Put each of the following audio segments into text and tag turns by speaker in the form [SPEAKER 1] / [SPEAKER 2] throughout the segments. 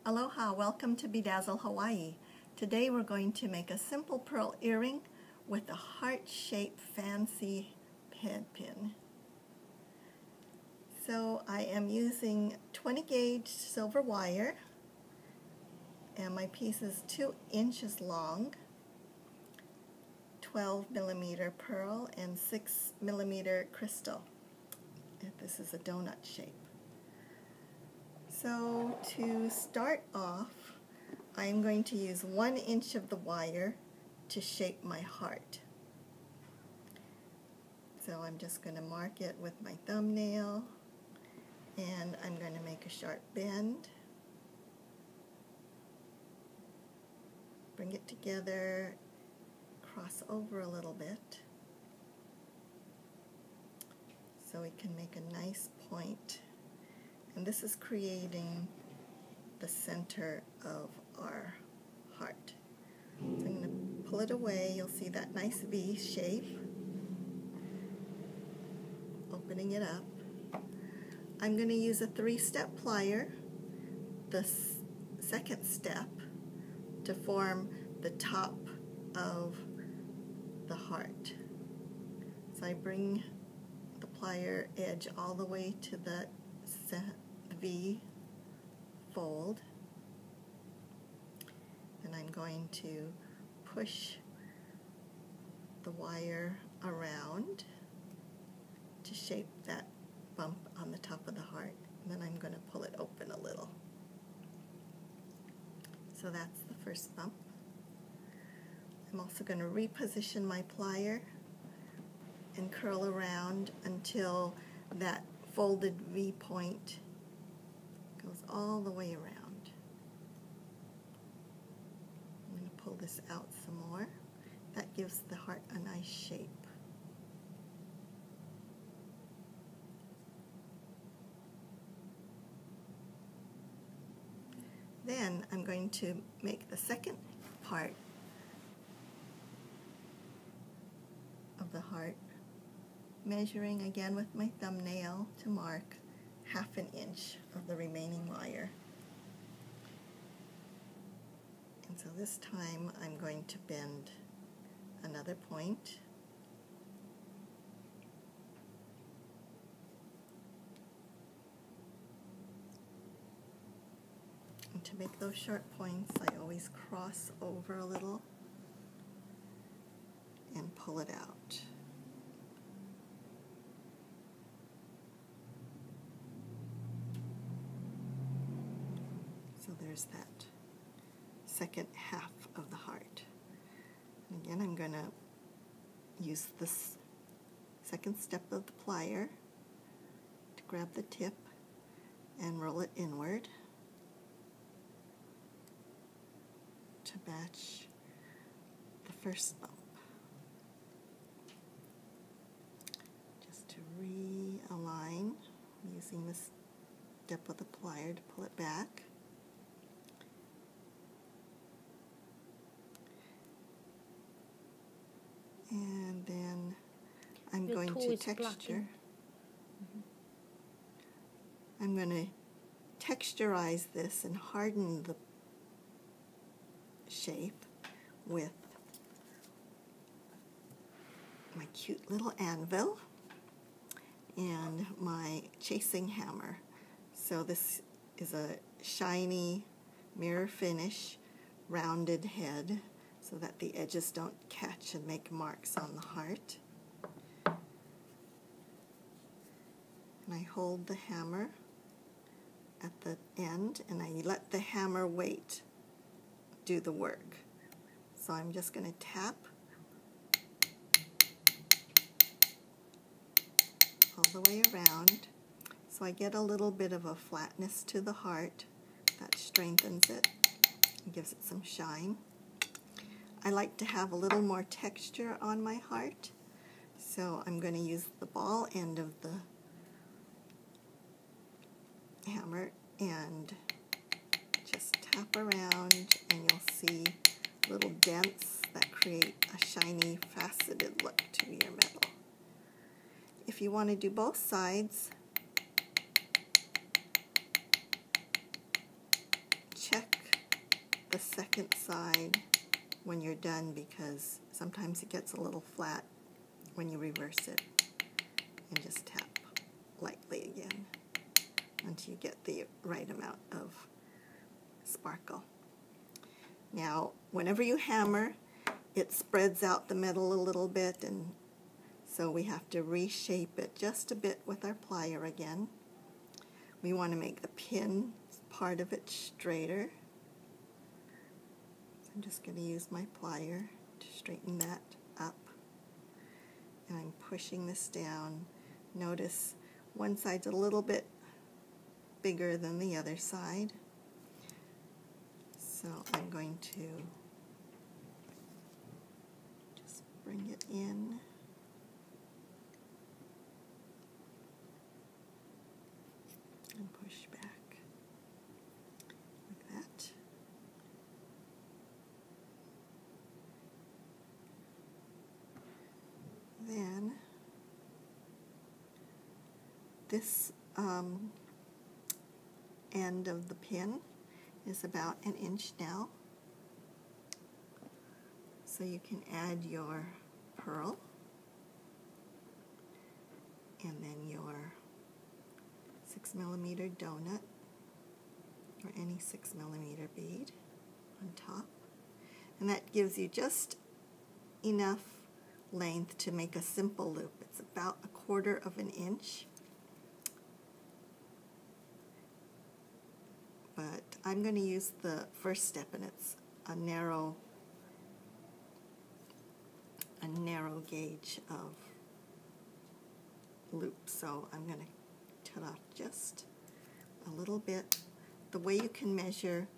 [SPEAKER 1] Aloha, welcome to Bedazzle Hawaii. Today we're going to make a simple pearl earring with a heart-shaped fancy headpin. So I am using 20 gauge silver wire, and my piece is 2 inches long, 12 millimeter pearl and 6 millimeter crystal. This is a donut shape. So to start off, I'm going to use 1 inch of the wire to shape my heart. So I'm just going to mark it with my thumbnail, and I'm going to make a sharp bend. Bring it together, cross over a little bit, so we can make a nice point. And this is creating the center of our heart. So I'm going to pull it away. You'll see that nice V shape. Opening it up. I'm going to use a 3-step plier, the second step, to form the top of the heart. So I bring the plier edge all the way to the V fold, and I'm going to push the wire around to shape that bump on the top of the heart, and then I'm going to pull it open a little. So that's the first bump. I'm also going to reposition my plier and curl around until that folded V point goes all the way around. I'm going to pull this out some more. That gives the heart a nice shape. Then I'm going to make the second part of the heart, measuring again with my thumbnail to mark 1/2 inch of the remaining wire. And so this time I'm going to bend another point. And to make those sharp points, I always cross over a little and pull it out. So there's that second half of the heart. And again, I'm going to use this second step of the plier to grab the tip and roll it inward to match the first bump. Just to realign, I'm using this step of the plier to pull it back. And then I'm going to texture. I'm going to texturize this and harden the shape with my cute little anvil and my chasing hammer. So this is a shiny mirror finish rounded head, so that the edges don't catch and make marks on the heart. And I hold the hammer at the end, and I let the hammer weight do the work. So I'm just going to tap all the way around, so I get a little bit of a flatness to the heart that strengthens it and gives it some shine. I like to have a little more texture on my heart, so I'm going to use the ball end of the hammer and just tap around, and you'll see little dents that create a shiny, faceted look to your metal. If you want to do both sides, the second side when you're done, because sometimes it gets a little flat when you reverse it. And just tap lightly again until you get the right amount of sparkle. Now, whenever you hammer, it spreads out the metal a little bit, and so we have to reshape it just a bit with our plier again. We want to make the pin part of it straighter. So I'm just going to use my plier to straighten that up. And I'm pushing this down. Notice one side's a little bit bigger than the other side. So I'm going to just bring it in. And push back like that. Then this end of the pin is about 1 inch now. So you can add your pearl and then your 6mm donut or any 6mm bead on top, and that gives you just enough length to make a simple loop. It's about 1/4 inch, but I'm going to use the first step, and it's a narrow gauge of loop, so I'm going to cut off just a little bit. The way you can measure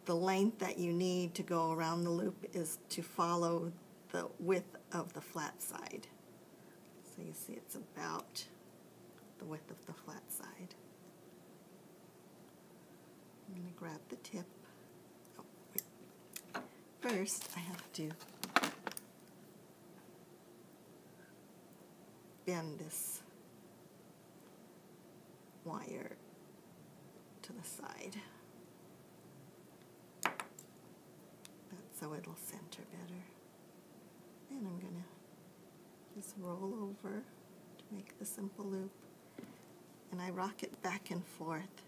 [SPEAKER 1] the length that you need to go around the loop is to follow the width of the flat side. So you see it's about the width of the flat side. I'm going to grab the tip. Oh, wait. First, I have to bend this wire to the side. That's so it'll center better. And I'm going to just roll over to make the simple loop. And I rock it back and forth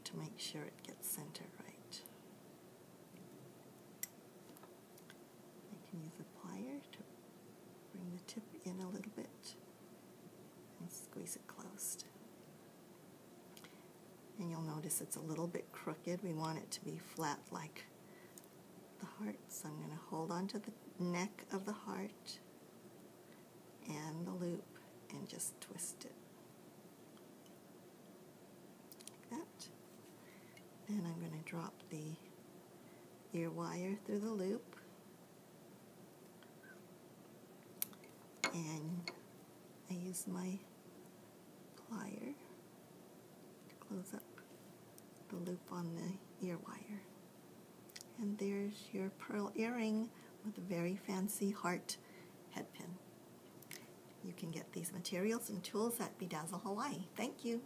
[SPEAKER 1] to make sure it gets centered right. I can use a plier to bring the tip in a little bit and squeeze it closed. And you'll notice it's a little bit crooked. We want it to be flat like the heart. So I'm going to hold on to the neck of the heart and the loop and just twist it like that. Then I'm going to drop the ear wire through the loop, and I use my plier to close up the loop on the ear wire. And there's your pearl earring with a very fancy heart head pin. You can get these materials and tools at Bedazzle Hawaii. Thank you.